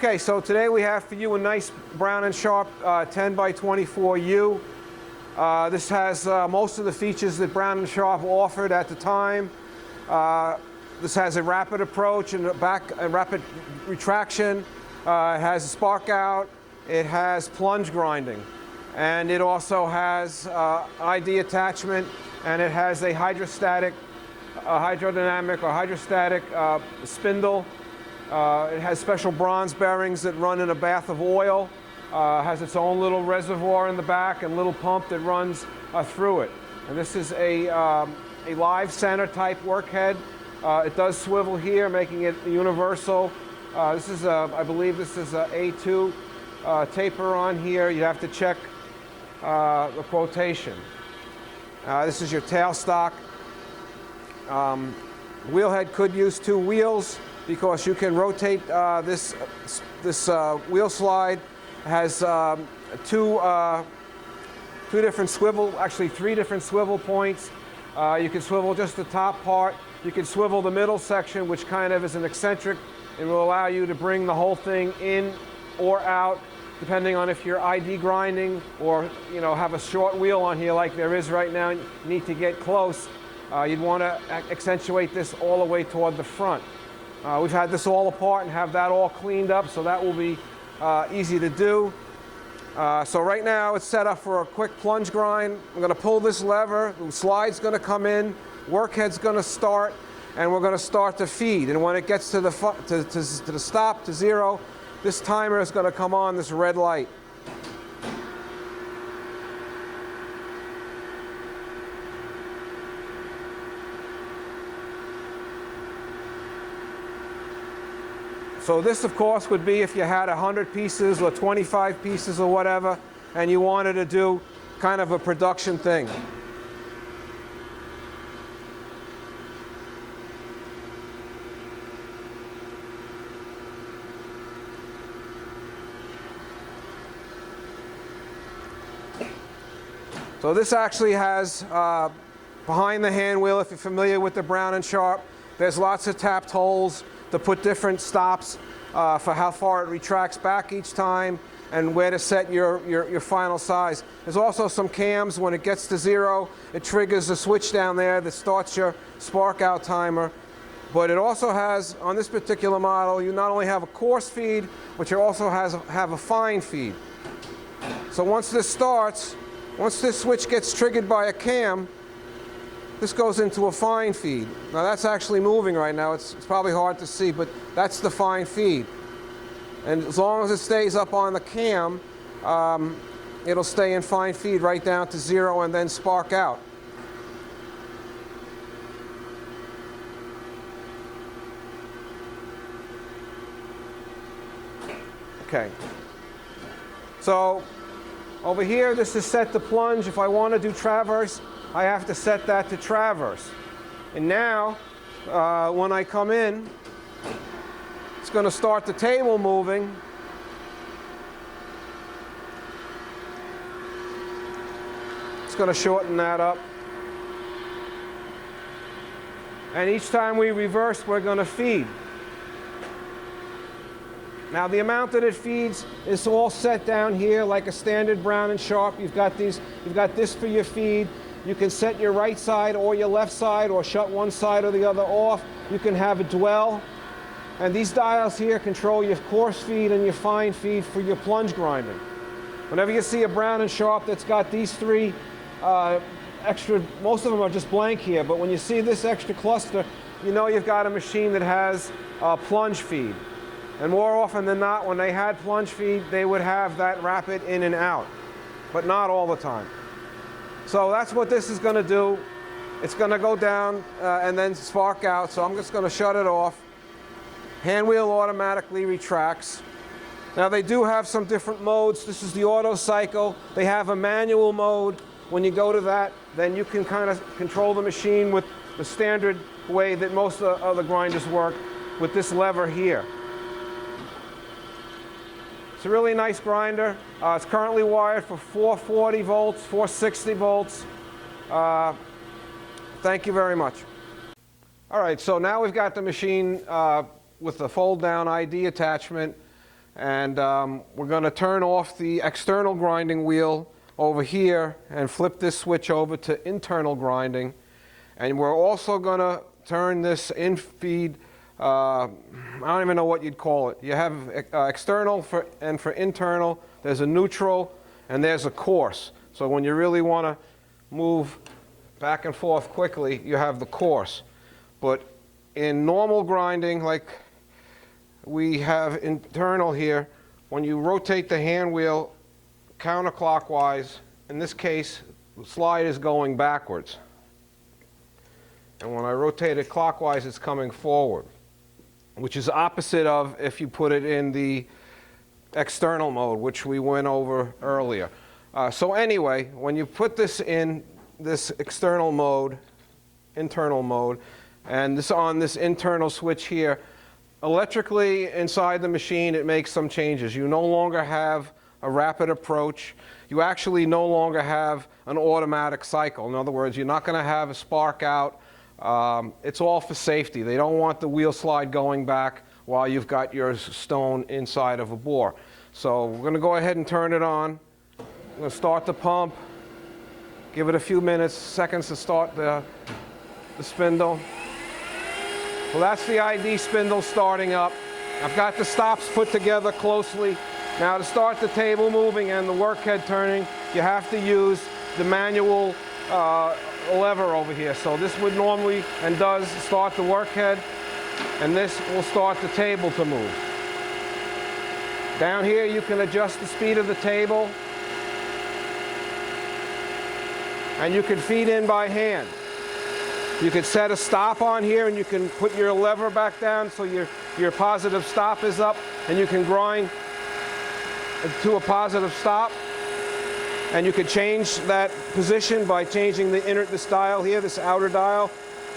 Okay, so today we have for you a nice Brown & Sharpe 10 by 24U. This has most of the features that Brown & Sharpe offered at the time. This has a rapid approach and a rapid retraction. It has a spark out. It has plunge grinding. And it also has ID attachment, and it has a hydrodynamic or hydrostatic spindle. It has special bronze bearings that run in a bath of oil. Has its own little reservoir in the back and little pump that runs through it. And this is a live center type workhead. It does swivel here, making it universal. This is I believe this is a A2 taper on here. You have to check the quotation. This is your tailstock. Wheelhead could use 2 wheels because you can rotate this wheel slide. It has two different swivel, actually 3 different swivel points. You can swivel just the top part. You can swivel the middle section, which kind of is an eccentric, and will allow you to bring the whole thing in or out, depending on if you're ID grinding or have a short wheel on here like there is right now. You need to get close. You'd want to accentuate this all the way toward the front. We've had this all apart and have that all cleaned up, so that will be easy to do. So right now it's set up for a quick plunge grind. I'm going to pull this lever, the slide's going to come in, workhead's going to start, and we're going to start to feed. And when it gets to the stop, to 0, this timer is going to come on, this red light. So this, of course, would be if you had 100 pieces or 25 pieces or whatever, and you wanted to do kind of a production thing. So this actually has, behind the hand wheel, if you're familiar with the Brown & Sharpe, there's lots of tapped holes to put different stops for how far it retracts back each time and where to set your final size. There's also some cams. When it gets to 0, it triggers a switch down there that starts your spark out timer. But it also has, on this particular model, you not only have a coarse feed, but you also have a fine feed. So once this starts, once this switch gets triggered by a cam, this goes into a fine feed. Now that's actually moving right now. It's probably hard to see, but that's the fine feed. And as long as it stays up on the cam, it'll stay in fine feed right down to 0 and then spark out. Okay. So over here, this is set to plunge. If I want to do traverse, I have to set that to traverse. And now, when I come in, it's going to start the table moving. It's going to shorten that up. And each time we reverse, we're going to feed. Now the amount that it feeds is all set down here like a standard Brown & Sharpe. You've got this for your feed. You can set your right side or your left side or shut one side or the other off. You can have a dwell. And these dials here control your coarse feed and your fine feed for your plunge grinding. Whenever you see a Brown & Sharpe that's got these 3 extra, most of them are just blank here, but when you see this extra cluster, you know you've got a machine that has a plunge feed. And more often than not, when they had plunge feed, they would have that rapid in and out, but not all the time. So that's what this is going to do. It's going to go down and then spark out. So I'm just going to shut it off. Hand wheel automatically retracts. Now they do have some different modes. This is the auto cycle. They have a manual mode. When you go to that, then you can kind of control the machine with the standard way that most of the other grinders work, with this lever here. It's a really nice grinder. It's currently wired for 440 volts, 460 volts. Thank you very much. All right, so now we've got the machine with the fold-down ID attachment. And we're going to turn off the external grinding wheel over here and flip this switch over to internal grinding. And we're also going to turn this in-feed, I don't even know what you'd call it. You have external and for internal, there's a neutral and there's a coarse. So when you really want to move back and forth quickly, you have the coarse. But in normal grinding, like we have internal here, when you rotate the hand wheel counterclockwise, in this case, the slide is going backwards. And when I rotate it clockwise, it's coming forward, which is opposite of if you put it in the external mode, which we went over earlier. So anyway, when you put this in this external mode, internal mode, and this on this internal switch here, electrically inside the machine, it makes some changes. You no longer have a rapid approach. You actually no longer have an automatic cycle. In other words, you're not going to have a spark out. It's all for safety. They don't want the wheel slide going back while you've got your stone inside of a bore. So we're going to go ahead and turn it on. I'm going to start the pump. Give it a few minutes, seconds to start the spindle. Well, that's the ID spindle starting up. I've got the stops put together closely. Now to start the table moving and the workhead turning, you have to use the manual lever over here. So this would normally and does start the workhead, and this will start the table to move. Down here you can adjust the speed of the table, and you can feed in by hand. You can set a stop on here, and you can put your lever back down so your positive stop is up, and you can grind to a positive stop. And you can change that position by changing this dial here, this outer dial,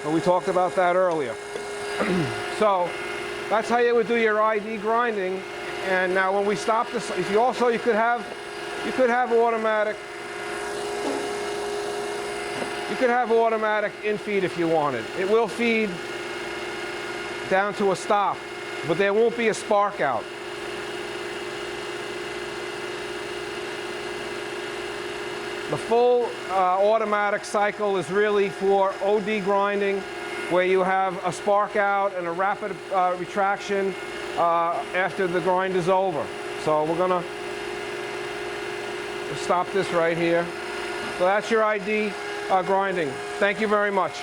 and we talked about that earlier. So that's how you would do your ID grinding. And now when we stop this, you could have automatic. You could have automatic in-feed if you wanted. It will feed down to a stop, but there won't be a spark out. The full automatic cycle is really for OD grinding, where you have a spark out and a rapid retraction after the grind is over. So we're gonna stop this right here. So that's your ID grinding. Thank you very much.